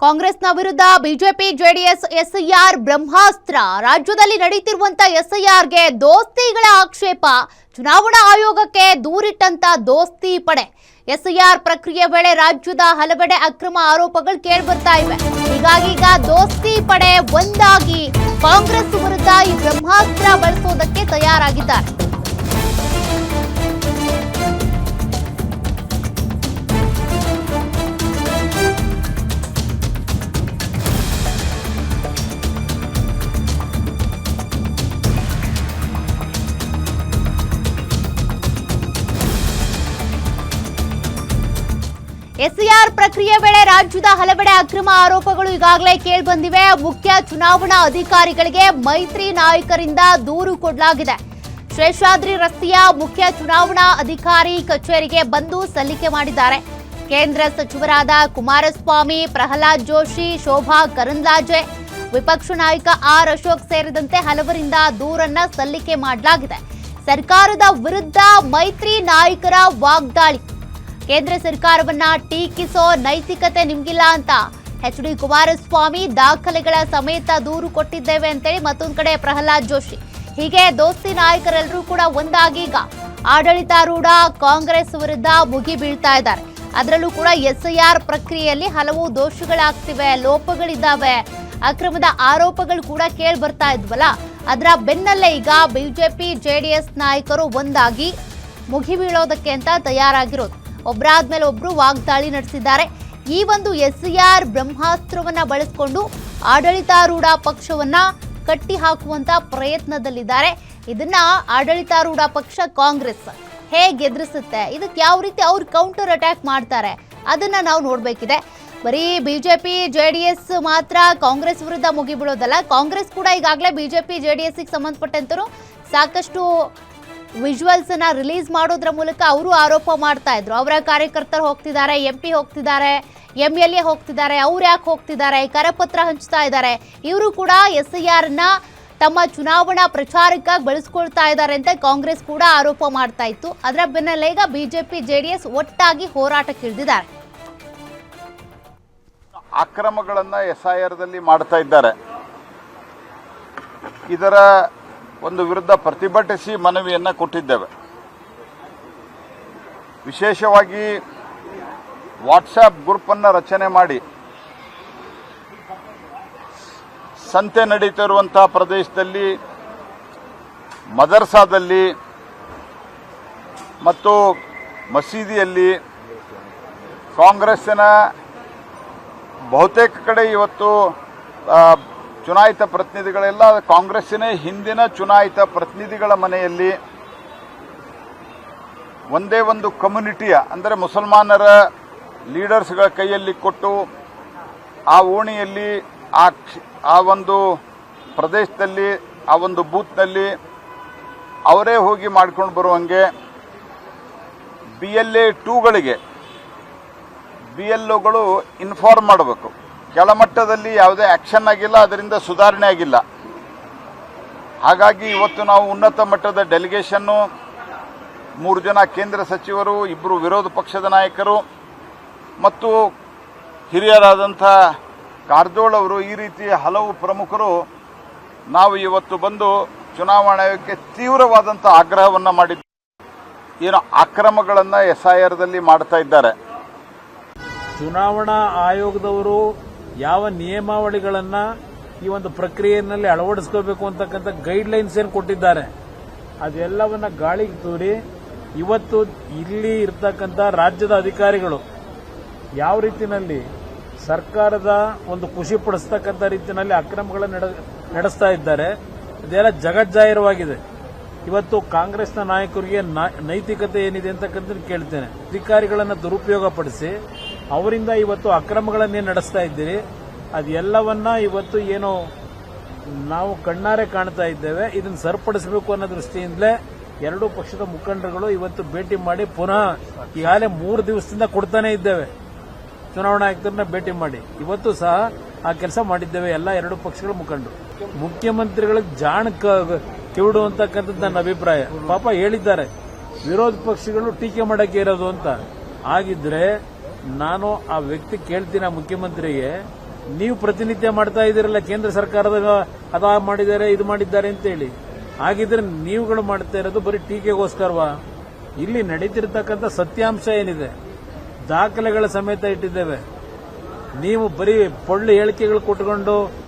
ಕಾಂಗ್ರೆಸ್ನ ವಿರುದ್ಧ BJP JDS SIR ಬ್ರಹ್ಮಾಸ್ತ್ರ. ರಾಜ್ಯದಲ್ಲಿ ನಡೆಯುತ್ತಿರುವಂತಹ ಎಸ್ಐಆರ್ಗೆ ದೋಸ್ತಿಗಳ ಆಕ್ಷೇಪ. ಚುನಾವಣಾ ಆಯೋಗಕ್ಕೆ ದೂರಿಟ್ಟಂತ ದೋಸ್ತಿ ಪಡೆ. ಎಸ್ಐಆರ್ ಪ್ರಕ್ರಿಯೆ ವೇಳೆ ರಾಜ್ಯದ ಹಲವೆಡೆ ಅಕ್ರಮ ಆರೋಪಗಳು ಕೇಳಿಬರ್ತಾ ಇವೆ. ಹೀಗಾಗಿ ಈಗ ದೋಸ್ತಿ ಪಡೆ ಒಂದಾಗಿ ಕಾಂಗ್ರೆಸ್ ವಿರುದ್ಧ ಈ ಬ್ರಹ್ಮಾಸ್ತ್ರ ಬಳಸೋದಕ್ಕೆ ತಯಾರಾಗಿದ್ದಾರೆ. ಎಸ್ಐಆರ್ ಪ್ರಕ್ರಿಯೆ ವೇಳೆ ರಾಜ್ಯದ ಹಲವೆಡೆ ಅಕ್ರಮ ಆರೋಪಗಳು ಈಗಾಗಲೇ ಕೇಳಿಬಂದಿವೆ. ಮುಖ್ಯ ಚುನಾವಣಾ ಅಧಿಕಾರಿಗಳಿಗೆ ಮೈತ್ರಿ ನಾಯಕರಿಂದ ದೂರು ಕೊಡಲಾಗಿದೆ. ಶೇಷಾದ್ರಿ ರಸ್ತೆಯ ಮುಖ್ಯ ಚುನಾವಣಾ ಅಧಿಕಾರಿ ಕಚೇರಿಗೆ ಬಂದು ಸಲ್ಲಿಕೆ ಮಾಡಿದ್ದಾರೆ. ಕೇಂದ್ರ ಸಚಿವರಾದ ಕುಮಾರಸ್ವಾಮಿ, ಪ್ರಹ್ಲಾದ್ ಜೋಶಿ, ಶೋಭಾ ಕರಂದ್ಲಾಜೆ, ವಿಪಕ್ಷ ನಾಯಕ ಆರ್ ಅಶೋಕ್ ಸೇರಿದಂತೆ ಹಲವರಿಂದ ದೂರನ್ನ ಸಲ್ಲಿಕೆ ಮಾಡಲಾಗಿದೆ. ಸರ್ಕಾರದ ವಿರುದ್ಧ ಮೈತ್ರಿ ನಾಯಕರ ವಾಗ್ದಾಳಿ. ಕೇಂದ್ರ ಸರ್ಕಾರವನ್ನ ಟೀಕಿಸೋ ನೈತಿಕತೆ ನಿಮ್ಗಿಲ್ಲ ಅಂತ ಎಚ್.ಡಿ. ಕುಮಾರಸ್ವಾಮಿ ದಾಖಲೆಗಳ ಸಮೇತ ದೂರು ಕೊಟ್ಟಿದ್ದೇವೆ ಅಂತೇಳಿ ಮತ್ತೊಂದು ಕಡೆ ಪ್ರಹ್ಲಾದ್ ಜೋಶಿ. ಹೀಗೆ ದೋಸ್ತಿ ನಾಯಕರೆಲ್ಲರೂ ಕೂಡ ಒಂದಾಗಿ ಈಗ ಆಡಳಿತಾರೂಢ ಕಾಂಗ್ರೆಸ್ ವಿರುದ್ಧ ಮುಗಿ ಬೀಳ್ತಾ ಇದ್ದಾರೆ. ಅದರಲ್ಲೂ ಕೂಡ ಎಸ್ಐಆರ್ ಪ್ರಕ್ರಿಯೆಯಲ್ಲಿ ಹಲವು ದೋಷಗಳಾಗ್ತಿವೆ, ಲೋಪಗಳಿದ್ದಾವೆ, ಅಕ್ರಮದ ಆರೋಪಗಳು ಕೂಡ ಕೇಳಿ ಬರ್ತಾ ಇದ್ವಲ್ಲ. ಅದರ ಬೆನ್ನಲ್ಲೇ ಈಗ ಬಿಜೆಪಿ ಜೆಡಿಎಸ್ ನಾಯಕರು ಒಂದಾಗಿ ಮುಗಿ ಬೀಳೋದಕ್ಕೆ ಅಂತ ತಯಾರಾಗಿರೋದು. ಒಬ್ಬರಾದ್ಮೇಲೆ ಒಬ್ರು ವಾಗ್ದಾಳಿ ನಡೆಸಿದ್ದಾರೆ. ಈ ಒಂದು ಎಸ್ಐಆರ್ ಬ್ರಹ್ಮಾಸ್ತ್ರವನ್ನ ಬಳಸಿಕೊಂಡು ಆಡಳಿತಾರೂಢ ಪಕ್ಷವನ್ನ ಕಟ್ಟಿ ಹಾಕುವಂತ ಪ್ರಯತ್ನದಲ್ಲಿದ್ದಾರೆ. ಇದನ್ನ ಆಡಳಿತಾರೂಢ ಪಕ್ಷ ಕಾಂಗ್ರೆಸ್ ಹೇಗೆ ಎದುರಿಸುತ್ತೆ, ಇದಕ್ಕೆ ಯಾವ ರೀತಿ ಅವ್ರು ಕೌಂಟರ್ ಅಟ್ಯಾಕ್ ಮಾಡ್ತಾರೆ, ಅದನ್ನ ನಾವು ನೋಡ್ಬೇಕಿದೆ. ಬರೀ ಬಿಜೆಪಿ ಜೆಡಿಎಸ್ ಮಾತ್ರ ಕಾಂಗ್ರೆಸ್ ವಿರುದ್ಧ ಮುಗಿಬೀಳೋದಲ್ಲ, ಕಾಂಗ್ರೆಸ್ ಕೂಡ ಈಗಾಗಲೇ ಬಿಜೆಪಿ ಜೆಡಿಎಸ್ಗೆ ಸಂಬಂಧಪಟ್ಟಂತರೂ ಸಾಕಷ್ಟು ವಿಜುವಲ್ಸ್ ಅನ್ನ ರಿಲೀಸ್ ಮಾಡೋದ್ರ ಮೂಲಕ ಅವರು ಆರೋಪ ಮಾಡ್ತಾ ಇದ್ರು. ಅವರ ಕಾರ್ಯಕರ್ತರು ಹೋಗ್ತಿದ್ದಾರೆ, MP ಹೋಗ್ತಿದ್ದಾರೆ, MLA ಹೋಗ್ತಿದ್ದಾರೆ, ಅವ್ರು ಯಾಕೆ ಹೋಗ್ತಿದ್ದಾರೆ, ಕರಪತ್ರ ಹಂಚ್ತಾ ಇದ್ದಾರೆ. ಇವರು ಕೂಡ ಎಸ್ಐಆರ್ ನ ತಮ್ಮ ಚುನಾವಣಾ ಪ್ರಚಾರಕ್ಕಾಗಿ ಬಳಸ್ಕೊಳ್ತಾ ಇದ್ದಾರೆ ಅಂತ ಕಾಂಗ್ರೆಸ್ ಕೂಡ ಆರೋಪ ಮಾಡ್ತಾ ಇತ್ತು. ಅದರ ಬೆನ್ನಲ್ಲೇ ಈಗ ಬಿಜೆಪಿ ಜೆಡಿಎಸ್ ಒಟ್ಟಾಗಿ ಹೋರಾಟಕ್ಕೆ ಇಳಿದಿದ್ದಾರೆ. ಅಕ್ರಮಗಳನ್ನ ಎಸ್ಐಆರ್ ದಲ್ಲಿ ಮಾಡ್ತಾ ಇದ್ದಾರೆ. ಇದರ ಒಂದು ವಿರುದ್ಧ ಪ್ರತಿಭಟಿಸಿ ಮನವಿಯನ್ನ ಕೊಟ್ಟಿದ್ದೇವೆ. ವಿಶೇಷವಾಗಿ ವಾಟ್ಸ್ಆಪ್ ಗ್ರೂಪ್ ಅನ್ನು ರಚನೆ ಮಾಡಿ ಸಂತೆ ನಡೀತಿರುವಂತಹ ಪ್ರದೇಶದಲ್ಲಿ, ಮದರ್ಸಾದಲ್ಲಿ ಮತ್ತು ಮಸೀದಿಯಲ್ಲಿ ಕಾಂಗ್ರೆಸ್ಸಿನ ಬಹುತೇಕ ಕಡೆ ಇವತ್ತು ಚುನಾಯಿತ ಪ್ರತಿನಿಧಿಗಳೆಲ್ಲ ಕಾಂಗ್ರೆಸ್ಸಿನ ಹಿಂದಿನ ಚುನಾಯಿತ ಪ್ರತಿನಿಧಿಗಳ ಮನೆಯಲ್ಲಿ ಒಂದೇ ಒಂದು ಕಮ್ಯುನಿಟಿಯ ಅಂದರೆ ಮುಸಲ್ಮಾನರ ಲೀಡರ್ಸ್ಗಳ ಕೈಯಲ್ಲಿ ಕೊಟ್ಟು ಆ ಓಣಿಯಲ್ಲಿ ಆ ಒಂದು ಪ್ರದೇಶದಲ್ಲಿ ಆ ಒಂದು ಬೂತ್ನಲ್ಲಿ ಅವರೇ ಹೋಗಿ ಮಾಡ್ಕೊಂಡು ಬರುವಂಗೆ BLA 2ಗಳಿಗೆ BLOಗಳು ಇನ್ಫಾರ್ಮ್ ಮಾಡಬೇಕು. ಕೆಳಮಟ್ಟದಲ್ಲಿ ಯಾವುದೇ ಆಕ್ಷನ್ ಆಗಿಲ್ಲ, ಅದರಿಂದ ಸುಧಾರಣೆ ಆಗಿಲ್ಲ. ಹಾಗಾಗಿ ಇವತ್ತು ನಾವು ಉನ್ನತ ಮಟ್ಟದ ಡೆಲಿಗೇಷನ್ನು, 3 ಜನ ಕೇಂದ್ರ ಸಚಿವರು, 2 ವಿರೋಧ ಪಕ್ಷದ ನಾಯಕರು ಮತ್ತು ಹಿರಿಯರಾದಂಥ ಕಾರಜೋಳ್ ಅವರು, ಈ ರೀತಿ ಹಲವು ಪ್ರಮುಖರು ನಾವು ಇವತ್ತು ಬಂದು ಚುನಾವಣಾ ಆಯೋಗಕ್ಕೆ ತೀವ್ರವಾದಂಥ ಆಗ್ರಹವನ್ನು ಮಾಡಿದ್ದು. ಏನು ಅಕ್ರಮಗಳನ್ನು ಎಸ್ಐಆರ್ ದಲ್ಲಿ ಮಾಡ್ತಾ ಇದ್ದಾರೆ. ಚುನಾವಣಾ ಆಯೋಗದವರು ಯಾವ ನಿಯಮಾವಳಿಗಳನ್ನ ಈ ಒಂದು ಪ್ರಕ್ರಿಯೆಯಲ್ಲಿ ಅಳವಡಿಸ್ಕೋಬೇಕು ಅಂತಕ್ಕಂಥ ಗೈಡ್ಲೈನ್ಸ್ ಏನು ಕೊಟ್ಟಿದ್ದಾರೆ, ಅದೆಲ್ಲವನ್ನ ಗಾಳಿಗೆ ತೂರಿ ಇವತ್ತು ಇಲ್ಲಿ ಇರ್ತಕ್ಕಂಥ ರಾಜ್ಯದ ಅಧಿಕಾರಿಗಳು ಯಾವ ರೀತಿಯಲ್ಲಿ ಸರ್ಕಾರದ ಒಂದು ಖುಷಿ ಪಡಿಸ್ತಕ್ಕಂಥ ರೀತಿಯಲ್ಲಿ ಅಕ್ರಮಗಳನ್ನು ನಡೆಸ್ತಾ ಇದ್ದಾರೆ, ಅದೆಲ್ಲ ಜಗಜ್ಜಾಹಿರವಾಗಿದೆ. ಇವತ್ತು ಕಾಂಗ್ರೆಸ್ನ ನಾಯಕರಿಗೆ ನೈತಿಕತೆ ಏನಿದೆ ಅಂತಕ್ಕಂಥ ಕೇಳ್ತೇನೆ. ಅಧಿಕಾರಿಗಳನ್ನು ದುರುಪಯೋಗ ಪಡಿಸಿ ಅವರಿಂದ ಇವತ್ತು ಅಕ್ರಮಗಳನ್ನೇನು ನಡೆಸ್ತಾ ಇದ್ದೀರಿ, ಅದೆಲ್ಲವನ್ನ ಇವತ್ತು ಏನು ನಾವು ಕಣ್ಣಾರೆ ಕಾಣ್ತಾ ಇದ್ದೇವೆ. ಇದನ್ನು ಸರಿಪಡಿಸಬೇಕು ಅನ್ನೋ ದೃಷ್ಟಿಯಿಂದಲೇ ಎರಡೂ ಪಕ್ಷದ ಮುಖಂಡರುಗಳು ಇವತ್ತು ಭೇಟಿ ಮಾಡಿ ಪುನಃ ಈಗಾಗಲೇ 3 ದಿವಸದಿಂದ ಕೊಡ್ತಾನೆ ಇದ್ದೇವೆ. ಚುನಾವಣಾ ಆಯುಕ್ತರನ್ನ ಭೇಟಿ ಮಾಡಿ ಇವತ್ತು ಸಹ ಆ ಕೆಲಸ ಮಾಡಿದ್ದೇವೆ ಎಲ್ಲ ಎರಡೂ ಪಕ್ಷಗಳ ಮುಖಂಡರು. ಮುಖ್ಯಮಂತ್ರಿಗಳಿಗೆ ಜಾಣ ಕಿವಿಡು ಅಂತಕ್ಕಂಥದ್ದು ನನ್ನ ಅಭಿಪ್ರಾಯ. ಪಾಪ ಹೇಳಿದ್ದಾರೆ ವಿರೋಧ ಪಕ್ಷಗಳು ಟೀಕೆ ಮಾಡಕ್ಕೆ ಇರೋದು ಅಂತ. ಆಗಿದ್ರೆ ನಾನು ಆ ವ್ಯಕ್ತಿ ಕೇಳ್ತೀನಿ, ಆ ಮುಖ್ಯಮಂತ್ರಿಗೆ ನೀವು ಪ್ರತಿನಿತ್ಯ ಮಾಡ್ತಾ ಇದ್ದೀರಲ್ಲ ಕೇಂದ್ರ ಸರ್ಕಾರದ ಅದ ಮಾಡಿದ್ದಾರೆ ಇದು ಮಾಡಿದ್ದಾರೆ ಅಂತೇಳಿ. ಹಾಗಿದ್ರೆ ನೀವುಗಳು ಮಾಡ್ತಾ ಇರೋದು ಬರೀ ಟೀಕೆಗೋಸ್ಕರವಾ? ಇಲ್ಲಿ ನಡೀತಿರ್ತಕ್ಕಂಥ ಸತ್ಯಾಂಶ ಏನಿದೆ ದಾಖಲೆಗಳ ಸಮೇತ ಇಟ್ಟಿದ್ದೇವೆ. ನೀವು ಬರೀ ಪೊಳ್ಳು ಹೇಳಿಕೆಗಳು ಕೊಟ್ಕೊಂಡು